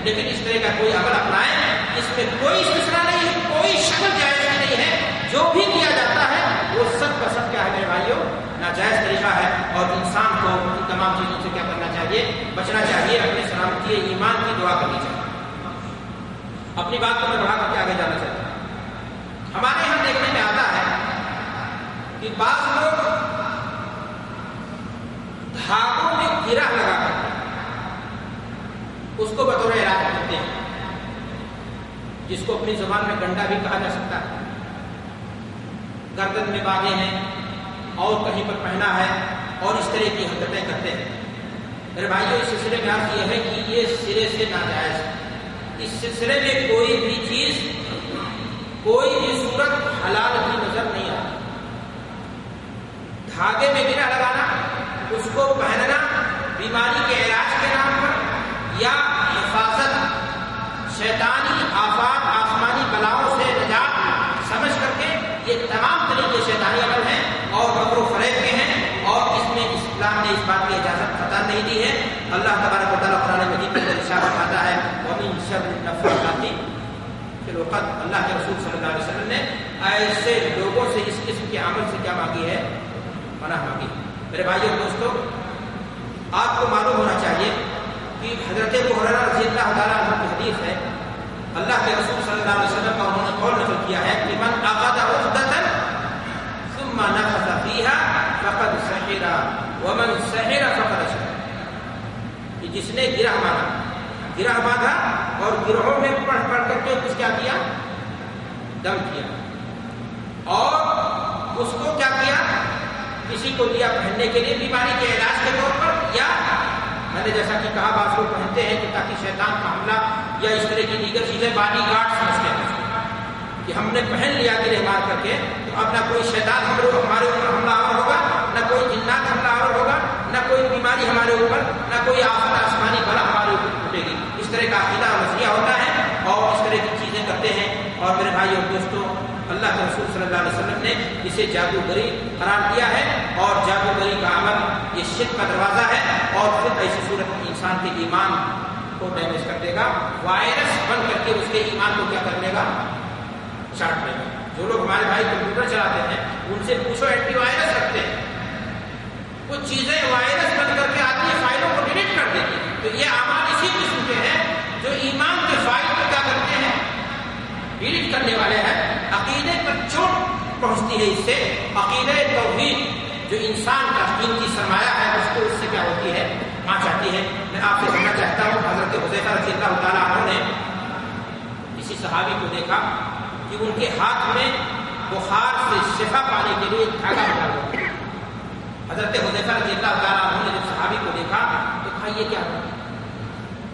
لیکن اس طرح کا کوئی عمل اپنائیں اس میں کوئی استثنا نہیں ہے، کوئی شکل جائز نہیں ہے، جو بھی کیا جاتا ہے وہ سب کا سب کیا ہے میرے بھائیوں ناجائز طریقہ ہے، اور انسان کو ان تمام چیزوں سے کیا کرنا چاہیے، بچنا چاہیے، اپنی سلامتی ایمان کی دعا کرنی چاہیے۔ اپنی بات کو میں بڑھا کر کے آگے جانا چاہتا ہوں۔ ہمارے یہاں دیکھنے میں آتا ہے کہ بعض لوگ دھاگوں میں گرہ لگا کر اس کو بطور علاج کرتے ہیں، جس کو اپنی زبان میں گنڈا بھی کہا جا سکتا ہے، گردن میں باندھے ہیں اور کہیں پر پہنا ہے اور اس طرح کی حرکتیں کرتے ہیں۔ میرے بھائیوں اس سلسلے میں عرض یہ ہے کہ یہ سرے سے ناجائز ہے، اس سلسلے میں کوئی بھی چیز کوئی بھی صورت حلال کی نظر نہیں آتی۔ دھاگے میں گرہ لگانا، اس کو پہننا بیماری کے علاج کے نام پر یا حفاظت، شیطانی آفات آسمانی بلاؤں سے نجات سمجھ کر کے، یہ تمام طریقے شیطانی عمل ہیں اور مکر و فریب کے ہیں، اور اس میں اسلام نے اس بات کی اجازت قطعا نہیں دی ہے۔ اللہ تبارک و تعالیٰ قرآن مجید کے اندر ارشاد فرماتا ہے وَمِن شَرِّ النَّفَّاثَاتِ فِي الْعُقَدِ، اللہ کے رسول صلی اللہ علیہ وسلم نے ایسے لوگوں سے اس قسم کے عمل سے کیا مانگی ہے، پناہ مانگی۔ میرے بھائیوں دوستو، آپ کو معلوم ہونا چاہیے کہ حضرت ابو ہریرہ رضی اللہ تعالیٰ عنہ کی حدیث ہے، اللہ کے رسول صلی اللہ علیہ وسلم کا انہوں نے قول نقل کیا ہے کہ من عقد عقدة ثم نفث فيها فقد سحر ومن سحر فقد اشرك، کہ جس نے گرہ باندھا اور گروہوں میں پڑھ کر کے کچھ کیا کیا، دم کیا، اور اس کو کیا کیا، کسی کو دیا پہننے کے لیے بیماری کے علاج کے طور پر، یا میں نے جیسا کہ کہا بعض لوگ پہنتے ہیں کہ تاکہ شیطان کا حملہ یا اس طرح کی دیگر چیزیں باڈی گارڈ سمجھتے ہیں کہ ہم نے پہن لیا گرہ مار کر کے تو اب نہ کوئی شیطان ہمارے اوپر حملہ آور ہوگا، نہ کوئی جنات حملہ آور ہوگا، نہ کوئی بیماری ہمارے اوپر، نہ کوئی آفت آسمانی بلا ہمارے اوپر ٹوٹے گی۔ اس طرح کا عقیدہ اور نظریہ ہوتا ہے اور اس طرح کی چیزیں کرتے ہیں۔ اور میرے بھائی اور دوستوں، اللہ کے رسول صلی اللہ علیہ وسلم نے اسے جادوگری قرار دیا ہے، اور جادوگری کا عمل یہ شرک کا دروازہ ہے، اور پھر ایسی صورت میں انسان کے ایمان کو ڈیمیج کر دے گا، وائرس بن کر کے اس کے ایمان کو کیا کر لے گا، چاٹ لے گا۔ جو لوگ ہمارے بھائی کمپیوٹر چلاتے ہیں ان سے پوچھو اینٹی وائرس رکھتے ہیں، کچھ چیزیں وائرس بن کر کے آتی ہے، فائلوں کو ڈیلیٹ کر دیتی ہیں۔ تو یہ اعمال اسی قسم کے ہیں جو ایمان کے فائل کو کیا کرتے ہیں، ڈیلیٹ کرنے والے ہیں۔ عقیدے پر چوٹ پہنچتی ہے اس سے، عقیدہ توحید جو انسان کا قیمتی سرمایہ ہے اس کو اس سے کیا ہوتی ہے، آنچ آتی ہے۔ میں آپ سے کہنا چاہتا ہوں، حضرت حذیفہ رضی اللہ تعالیٰ عنہ نے کسی صحابی کو دیکھا کہ ان کے ہاتھ میں بخار سے شفا پانے کے لیے دھاگا بنا ہوا۔ حضرت حذیفہ رضی اللہ تعالیٰ عنہ نے جب صحابی کو دیکھا تو کہا یہ کیا ہے؟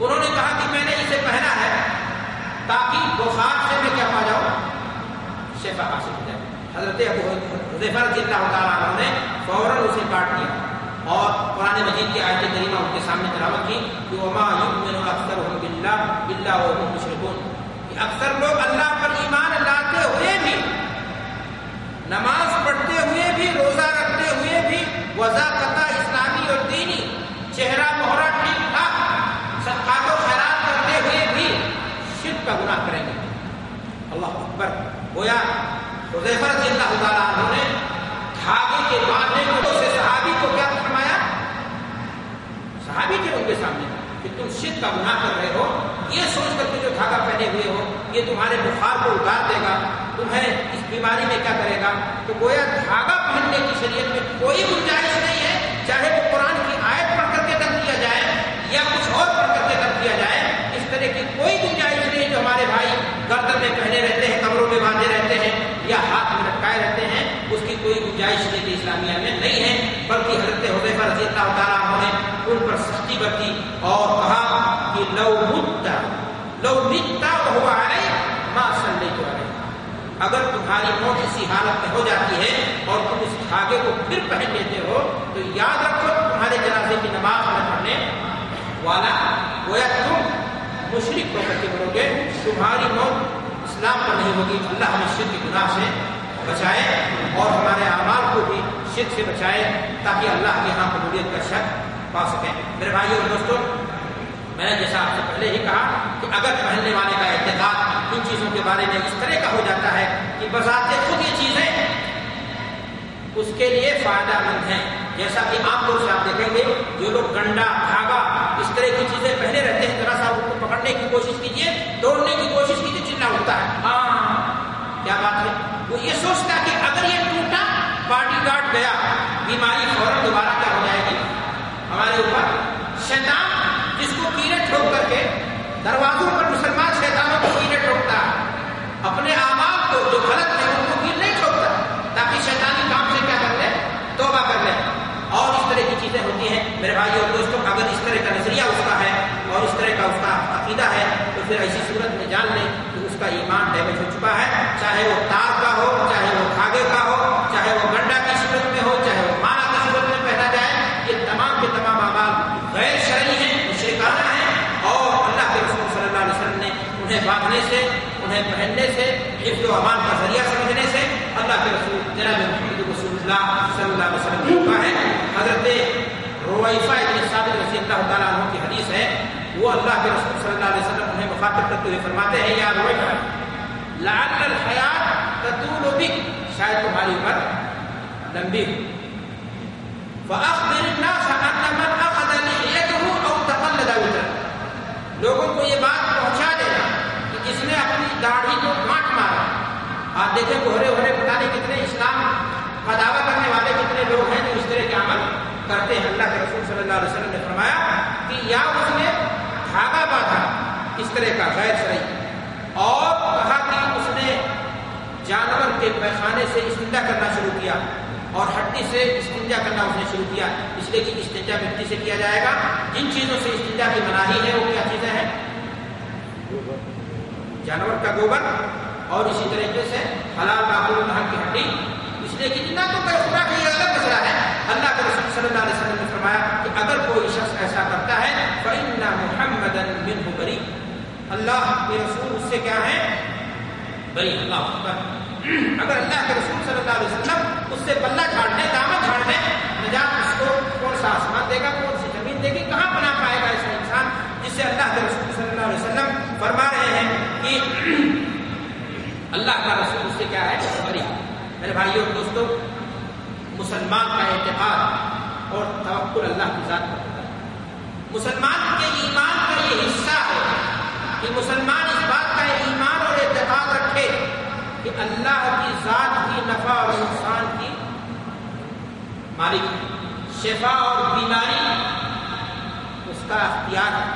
انہوں نے کہا کہ میں نے اسے پہنا ہے تاکہ بخار سے میں کیا پا جاؤں، شفا حاصل ہو جائے۔ حضرت حذیفہ رضی اللہ تعالیٰ عنہ نے فوراً اسے کاٹ دیا اور قرآن مجید کی آیت کریمہ ان کے سامنے تلاوت کی کہ وما یؤمن اکثرهم باللہ الا وهم مشرکون، کہ اکثر لوگ اللہ پر ایمان لاتے ہوئے بھی، نماز پڑھتے ہوئے بھی، روزہ رکھتے ہوئے بھی، وضاقتہ اسلامی اور دینی، چہرہ مہرہ ٹھیک ٹھاک، صدقات و خیرات کرتے ہوئے بھی شرک کا گناہ کریں گے۔ اللہ اکبر۔ گویا حذیفہ رضی اللہ تعالیٰ عنہ نے دھاگے کے باندھنے کو سے صحابی کو کیا فرمایا، صحابی کے ان کے سامنے کہ تم شرک کا گناہ کر رہے ہو، یہ سوچ کر کے جو دھاگا پہنے ہوئے ہو یہ تمہارے بخار کو اتار دے گا، تمہیں اس بیماری میں کیا کرے گا۔ تو گویا دھاگا پہننے کی شریعت میں کوئی گنجائش نہیں ہے، چاہے وہ قرآن کی آیت پڑھ کر کے دم کیا جائے یا کچھ اور پڑھ کر کے دم کیا جائے، اس طرح کی کوئی گنجائش نہیں جو ہمارے بھائی گردن میں پہنے رہتے ہیں، کمروں میں باندھے رہتے ہیں یا ہاتھ میں لٹکائے رہتے ہیں، اس کی کوئی گنجائش شریعت اسلامیہ میں نہیں ہے۔ بلکہ حضرت حذیفہ رضی اللہ تعالیٰ عنہ نے ان پر سختی برتی اور کہا کہ لو مت وهو علیہ ما صلیت علیہ، اگر تمہاری موت اسی حالت میں ہو جاتی ہے اور تم اس دھاگے کو پھر پہن لیتے ہو تو یاد رکھو تمہارے جنازے کی نماز میں پڑھنے والا گویا تم مشرک ہو کر کے مرو گے، تمہاری موت اسلام پر نہیں ہوگی۔ اللہ ہمیں شرک کے گناہ سے بچائے اور ہمارے اعمال کو بھی شرک سے بچائے تاکہ اللہ کے یہاں قبولیت کا شرط پا سکیں۔ میرے بھائیو اور دوستو، میں نے جیسا آپ سے پہلے ہی کہا کہ اگر پہننے والے کا اعتقاد ان چیزوں کے بارے میں اس طرح کا ہو جاتا ہے کہ بذات خود یہ چیزیں اس کے لیے فائدہ مند ہیں، جیسا کہ عام طور سے آپ دیکھیں گے جو لوگ گنڈا دھاگا اس طرح کی چیزیں پہنے رہتے ہیں، ذرا سا ان کو پکڑنے کی کوشش کیجیے، توڑنے کی کوشش کیجیے، چلا اٹھتا ہے، ہاں کیا بات ہے، وہ یہ سوچتا کہ اگر یہ ٹوٹا باڈی گارڈ گیا بیماری فوراً دوبارہ کیا ہو جائے گی ہمارے اوپر۔ شیطان جس کو کیڑے ٹھوک کر کے دروازوں پر مسلمان شیطانوں کو کیڑے ٹھوکتا ہے، اپنے اعمال کو جو غلط ہے ان کو کیڑے نہیں ٹھوکتا تاکہ شیطانی کام سے کیا کر لے، توبہ کر لے، اور اس طرح کی چیزیں ہوتی ہیں میرے بھائی اور دوستوں۔ اگر اس طرح کا نظریہ اس کا ہے اور اس طرح کا اس کا عقیدہ ہے تو پھر ایسی صورت میں جان لیں کہ اس کا ایمان ڈیمیج ہو چکا ہے، چاہے وہ تار کا ہو، چاہے وہ دھاگے کا ہو، چاہے وہ گنڈا کی صورت میں ہو، چاہے وہ مالا کی صورت میں پہنا جائے، یہ تمام کے تمام اعمال غیر شرعی ہیں، مشرکانہ ہیں، اور اللہ کے رسول صلی اللہ علیہ وسلم نے انہیں باندھنے سے، انہیں پہننے سے، حفظ و امان کا ذریعہ سمجھنے سے اللہ کے رسول جناب محمد رسول اللہ صلی اللہ علیہ وسلم نے کہا ہے۔ حضرت رویفہ ابن ثابت رضی اللہ تعالیٰ عنہ کی حدیث ہے، وہ اللہ کے رسول صلی اللہ علیہ وسلم انہیں مخاطب کرتے ہوئے فرماتے ہیں، یا رویفہ لعل الحیات تطول بک، شاید تمہاری عمر لمبی ہو، فاخبر الناس ان من اخذ لحیته او تقلد وترا، لوگوں کو یہ بات پہنچا دینا کہ جس نے اپنی داڑھی کو گانٹ مارا۔ آپ دیکھیں گہرے گہرے پتہ نہیں کتنے اسلام کا دعویٰ کرنے والے کتنے لوگ ہیں جو اس طرح کے عمل کرتے ہیں۔ اللہ کے رسول صلی اللہ علیہ وسلم نے فرمایا کہ یا اس نے دھاگا باندھا اس طرح کا غیر شرعی، اور کہا کہ اس نے جانور کے پیخانے سے استنجا کرنا شروع کیا اور ہڈی سے استنجا کرنا اس نے شروع کیا، اس لیے کہ استنجا مٹی سے کیا جائے گا۔ جن چیزوں سے استنجا کی مناہی ہے وہ کیا چیزیں ہیں؟ جانور کا گوبر، اور اسی طریقے سے حلال معقول نہر کی ہڈی، اس لیے کہ جنہ تو خدا کا یہ الگ مسئلہ ہے۔ اللہ کے رسول صلی اللہ علیہ وسلم نے فرمایا کہ اگر کوئی شخص ایسا کرتا ہے فإن محمدا منه بری، اللہ کے رسول اس سے کیا ہے؟ بری۔ اللہ اکبر۔ اگر اللہ کے رسول صلی اللہ علیہ وسلم اس سے بلہ جھاڑنے، دامن جھاڑنے، نجات اس کو کون سا آسمان دے گا، کون سی زمین دے گی، کہاں بنا پائے گا ایسا انسان جس سے اللہ کے رسول صلی اللہ علیہ وسلم فرما رہے ہیں کہ اللہ کا رسول اس سے کیا ہے؟ بری۔ میرے بھائیوں اور دوستوں، مسلمان کا اعتقاد اور توکل اللہ کی ذات پر ہوتا ہے۔ مسلمان کے ایمان کا یہ حصہ ہے کہ مسلمان اس بات کا ایمان اور اعتقاد رکھے کہ اللہ کی ذات کی نفع اور نقصان کی مالک ہے، شفا اور بیماری اس کا اختیار ہے،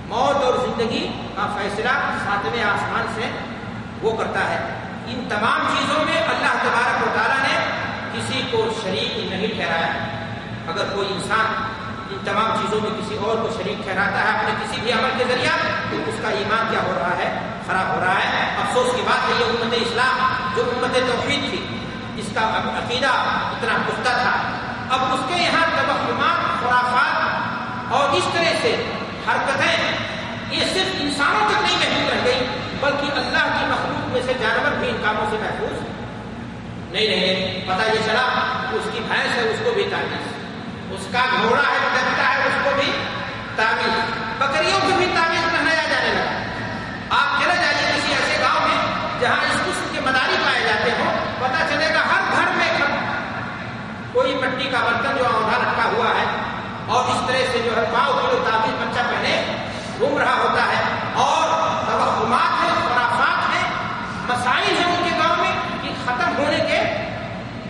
موت اور زندگی کا فیصلہ ساتویں آسمان سے وہ کرتا ہے۔ ان تمام چیزوں میں اللہ تبارک و تعالیٰ نے کسی کو شریک نہیں ٹھہرایا۔ اگر کوئی انسان ان تمام چیزوں میں کسی اور کو شریک ٹھہراتا ہے اپنے کسی بھی عمل کے ذریعہ تو اس کا ایمان کیا ہو رہا ہے؟ خراب ہو رہا ہے۔ افسوس کی بات ہے یہ امت اسلام جو امت توحید تھی، اس کا عقیدہ اتنا پختہ تھا، اب اس کے یہاں توہمات، خرافات اور اس طرح سے حرکتیں یہ صرف انسانوں تک نہیں محدود رہ گئی بلکہ اللہ کی مخلوق میں سے جانور بھی ان کاموں سے محفوظ نہیں رہے۔ پتہ یہ چلا کہ اس کی بھینس ہے اس کو بھی تعویذ، اس کا گھوڑا ہے ڈکتا ہے اس کو بھی تعویذ، بکریوں کو بھی تعویذ پہنایا جانے لگا۔ آپ چلے جائیے کسی ایسے گاؤں میں جہاں اس قسم کے مداری پائے جاتے ہوں، پتہ چلے گا ہر گھر میں کوئی مٹی کا برتن جو اونھا رکھا ہوا ہے اور اس طرح سے جو ہے 5 کلو تعویذ بچہ پہنے گھوم رہا ہوتا ہے، اور توہمات ہیں، خرافات ہیں، مسائل ہیں ان کے گاؤں میں کہ ختم ہونے کے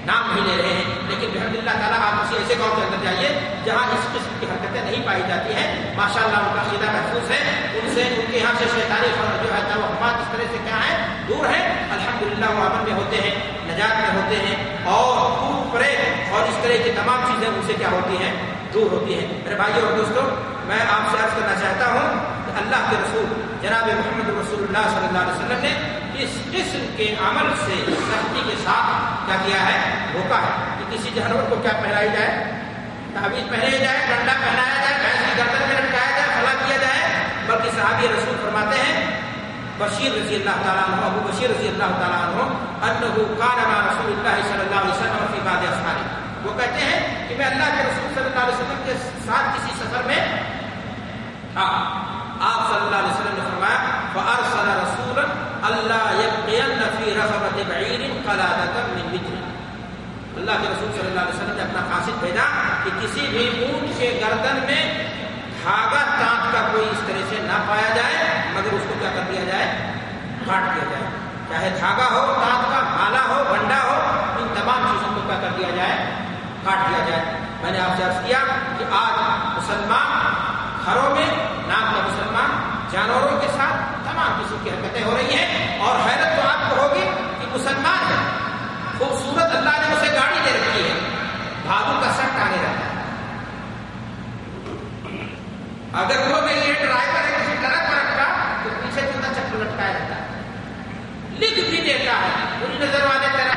نام نہیں لے رہے ہیں۔ لیکن بحمد اللہ تعالیٰ آپ کسی ایسے گاؤں کے اندر جائیے جہاں اس قسم کی حرکتیں نہیں پائی جاتی ہیں، ماشاء اللہ ان کا عقیدہ محفوظ ہے، ان کے یہاں سے شیطانی جو ہے توہمات اس طرح سے کیا ہے؟ دور ہے۔ الحمدللہ وہ امن میں ہوتے ہیں، نجات میں ہوتے ہیں، اور ٹوٹ پڑے اور اس طرح کی تمام چیزیں ان سے کیا ہوتی ہیں؟ دور ہوتی ہیں۔ میرے بھائیوں اور دوستوں، میں آپ سے عرض کرنا چاہتا ہوں کہ اللہ کے رسول جناب محمد رسول اللہ صلی اللہ علیہ وسلم نے اس قسم کے عمل سے سختی کے ساتھ کیا کیا ہے؟ روکا ہے کہ کسی جانور کو کیا پہنائی جائے؟ تعویذ پہنائی جائے، ڈنڈا پہنایا جائے، بھینس کی گردن میں لٹکایا جائے، فلاں کیا جائے، بلکہ صحابی رسول فرماتے ہیں بشیر رضی اللہ تعالیٰ عنہ، ابو بشیر رضی اللہ تعالیٰ عنہ، انہ کان مع رسول اللہ صلی اللہ علیہ وسلم فی بعض اصحابہ، وہ کہتے ہیں کہ میں اللہ کے رسول صلی اللہ علیہ وسلم کے ساتھ کسی سفر میں ہاں آپ صلی اللہ علیہ وسلم نے فرمایا فَأَرْسَلَ رَسُولًا أَلَّا يَبْقِيَنَّ فِي رَغَبَةِ بَعِيرٍ قَلَادَةً مِّن وِتْرٍ. اللہ کے رسول صلی اللہ علیہ وسلم نے اپنا قاصد بھیجا کہ کسی بھی اونٹ کے گردن میں دھاگا تانت کا کوئی اس طرح سے نہ پایا جائے مگر اس کو کیا کر دیا جائے؟ کاٹ دیا جائے. چاہے دھاگا ہو، تانت کا، مالا ہو، بنڈا ہو، ان تمام چیزوں کو کیا کر دیا جائے؟ کاٹ دیا جائے. میں نے آپ سے عرض کیا کہ آج مسلمان گھروں میں نام کا مسلمان جانوروں کے ساتھ تمام قسم کی حرکتیں ہو رہی ہیں. اور حیرت تو آپ کو ہوگی کہ مسلمان خوبصورت اللہ نے اسے گاڑی دے رکھی ہے، بھالو کا سر ٹانگے رہتا ہے. اگر وہ میری یہ ڈرائیور ہے کسی ٹرک پر رکھا تو پیچھے چھوٹا چپل لٹکایا رہتا ہے، لکھ بھی دیتا ہے پوری نظر والے طرح.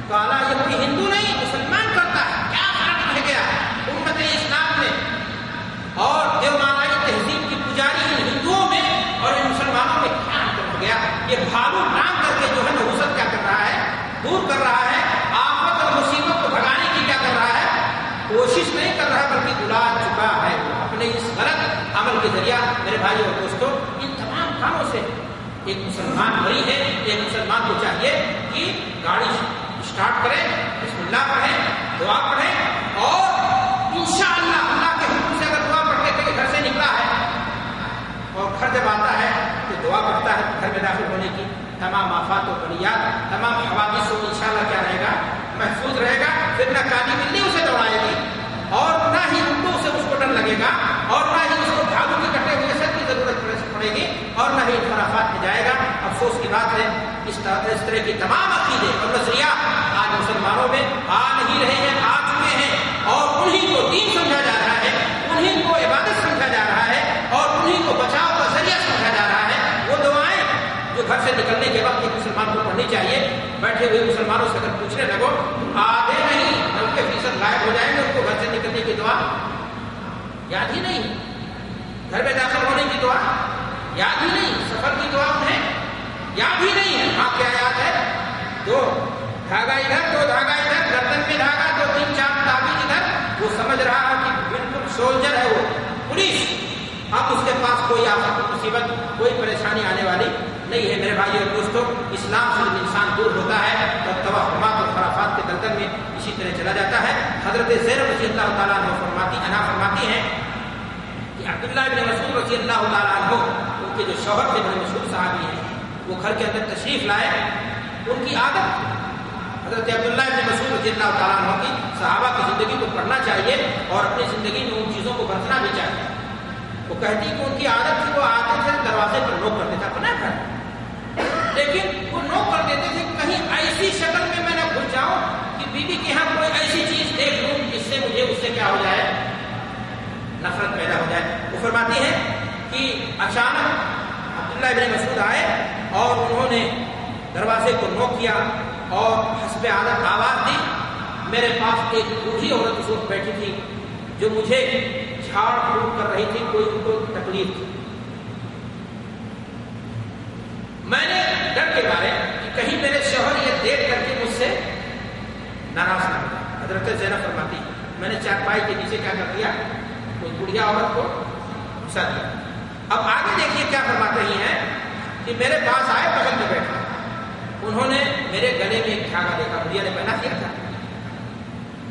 کالا یہ کوئی ہندو نہیں مسلمان کرتا ہے. کیا فرق رہ گیا امت اسلام میں اور دیومالائی تہذیب کی پجاری ان ہندوؤں میں اور ان مسلمانوں میں؟ کیا انتر ہو گیا؟ یہ بھالو نام کر کے جو ہے نحوست کیا کر رہا ہے؟ دور کر رہا ہے. آفت اور مصیبت کو بھگانے کی کیا کر رہا ہے؟ کوشش نہیں کر رہا بلکہ بلا چکا ہے اپنے اس غلط عمل کے ذریعہ. میرے بھائی اور دوستوں، ان تمام کاموں سے ایک مسلمان بری ہے. ایک مسلمان کو چاہیے کہ گاڑی اسٹارٹ کریں، بسم اللہ پڑھیں، دعا پڑھیں، اور انشاءاللہ اللہ کے حکم سے اگر دعا پڑھ کے گھر سے نکلا ہے اور گھر جب آتا ہے تو دعا پڑھتا ہے گھر میں داخل ہونے کی، تمام آفات و بلیات، تمام حوادث سے انشاءاللہ کیا رہے گا؟ محفوظ رہے گا. پھر نہ کالی بلی اسے دوڑائے گی اور نہ ہی اونٹوں سے اس کو ڈر لگے گا اور نہ ہی اس کو بھالو کے کٹے ہوئے سر کی ضرورت پڑے گی اور نہ ہی انحرافات میں جائے گا. افسوس کی بات ہے اس طرح کی تمام عقیدے اور نظریات آج مسلمانوں میں آ نہیں رہے ہیں، آ چکے ہیں اور انہیں کو دین سمجھا جا رہا ہے، انہیں کو عبادت سمجھا جا رہا ہے اور انہیں کو بچاؤ کا ذریعہ سمجھا جا رہا ہے. وہ دعائیں جو گھر سے نکلنے کے وقت ایک مسلمان کو پڑھنی چاہیے، بیٹھے ہوئے مسلمانوں سے اگر پوچھنے لگو آدھے نہیں 90% غائب ہو جائیں گے. ان کو گھر سے نکلنے کی دعا یاد ہی نہیں، گھر میں داخل ہونے کی دعا یاد ہی نہیں، سفر کی دعا انہیں یاد ہی نہیں ہے. آپ کیا یاد ہے؟ دو دھاگا ادھر، دو دھاگا ادھر، گردن میں دھاگا، 2 3 4 تعویذ ادھر. وہ سمجھ رہا ہے کہ بالکل سولجر ہے، وہ پولیس. اب اس کے پاس کوئی آفت مصیبت، کوئی پریشانی آنے والی نہیں ہے. میرے بھائی اور دوستوں، اسلام سے جب انسان دور ہوتا ہے تو توہمات اور خرافات کے دلدل میں اسی طرح چلا جاتا ہے. حضرت زینب رضی اللہ تعالیٰ عنہ فرماتی ہیں کہ عبداللہ بن مسعود رضی اللہ تعالیٰ عنہ، ان کے جو شوہر تھے بڑے مشہور صحابی ہیں، وہ گھر کے اندر تشریف لائے. ان کی عادت حضرت عبداللہ بن مسعود رضی اللہ تعالیٰ عنہ کی صحابہ کی زندگی کو پڑھنا چاہیے اور اپنی زندگی میں ان چیزوں کو برتنا بھی چاہیے. وہ کہتی کہ ان کی عادت تھی، وہ آتے تھے دروازے پر نوک کر دیتا اپنا گھر، لیکن وہ نوک کر دیتے تھے کہیں ایسی شکل میں نہ گھس جاؤں کہ بیوی کے یہاں کوئی ایسی چیز دیکھ لوں جس سے مجھے اس سے کیا ہو جائے؟ نفرت پیدا ہو جائے. وہ فرماتی ہے کہ اچانک عبداللہ بن مسعود آئے اور انہوں نے دروازے کو نوک کیا اور حسب عادت آواز دی. میرے پاس ایک بوڑھی عورت اس وقت بیٹھی تھی جو مجھے جھاڑ پھوک کر رہی تھی، کوئی ان کو تکلیف تھی. میں نے ڈر کے مارے کہ کہیں میرے شوہر یہ دیکھ کر کے مجھ سے ناراض نہ ہو جائے. حضرت زینب فرماتی میں نے چارپائی کے نیچے کیا کر دیا؟ کوئی بڑھیا عورت کو گھسا دیا. اب آگے دیکھیے کیا فرماتے رہی ہیں کہ میرے پاس آئے، بغل میں بیٹھا، انہوں نے میرے گلے میں ایک دھاگا دیکھا، بڑھیا نے پہنا کیا تھا.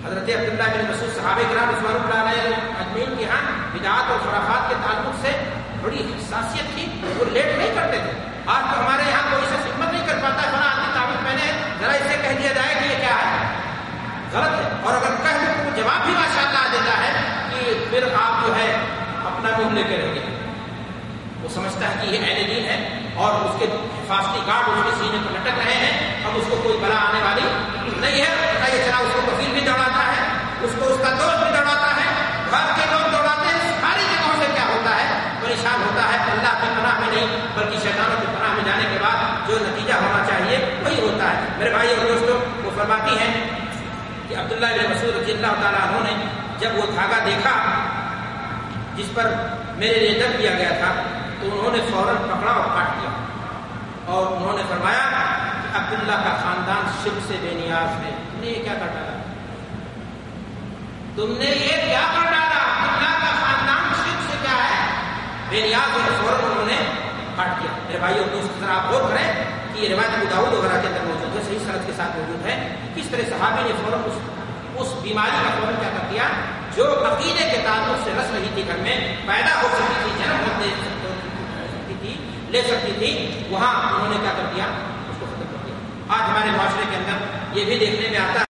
حضرت عبداللہ بن مسعود صحابہ کرام رضوان اللہ علیہ اجمعین کے ہاں بدعات اور خرافات کے تعلق سے بڑی حساسیت تھی. وہ لیٹ نہیں کرتے تھے. آج تو ہمارے یہاں کوئی سے خدمت نہیں کر پاتا ہے، فلاں آدمی تعبیر پہنے ذرا اسے کہہ دیا جائے کہ یہ کیا ہے، غلط ہے. اور اگر کہہ دیں تو جواب بھی ماشاءاللہ آ دیتا ہے کہ پھر آپ جو ہے اپنا منہ لے کے رہ گئے. وہ سمجھتا ہے کہ یہ اہل دین ہے اور اس کے حفاظتی گارڈ اس کے سینے پر لٹک رہے ہیں، اب اس کو کوئی بلا آنے والی نہیں ہے. پتہ یہ چلا اس کو کفیل بھی دوڑاتا ہے، اس کو اس کا دوست بھی دوڑاتا ہے، گھر کے لوگ دوڑاتے ہیں. ساری جگہوں سے کیا ہوتا ہے؟ پریشان ہوتا ہے. اللہ کی پناہ میں نہیں بلکہ شیطانوں کی پناہ میں جانے کے بعد جو نتیجہ ہونا چاہیے وہی ہوتا ہے. میرے بھائی اور دوستوں، وہ فرماتی ہیں کہ عبداللہ بن مسعود رضی اللہ تعالیٰ عنہ نے جب وہ دھاگا دیکھا جس پر میرے لیے دب دیا گیا تھا تو انہوں نے فوراً پکڑا اور کاٹ دیا اور انہوں نے فرمایا کہ عبداللہ کا خاندان شرک سے بے نیاز ہے. تم نے یہ کیا کر ڈالا؟ تم نے یہ کیا کر ڈالا؟ عبداللہ کا خاندان شرک سے کیا ہے؟ بے نیاز ہوئی فوراً انہوں نے کاٹ دیا. میرے بھائی اور دوست ذرا آپ غور کریں کہ یہ روایت ابو داؤد وغیرہ کے اندر موجود ہے, صحیح سند کے ساتھ موجود ہے, کس طرح صحابی نے فوراً اس بیماری کا فوراً کیا کر دیا جو عقیدے کے تعلق سے رس رہی تھی گھر میں, پیدا ہو سکتی تھی, جنم ہوتے سکتی تھی, لے سکتی تھی, وہاں انہوں نے کیا کر دیا, اس کو ختم کر دیا. آج ہمارے معاشرے کے اندر یہ بھی دیکھنے میں آتا ہے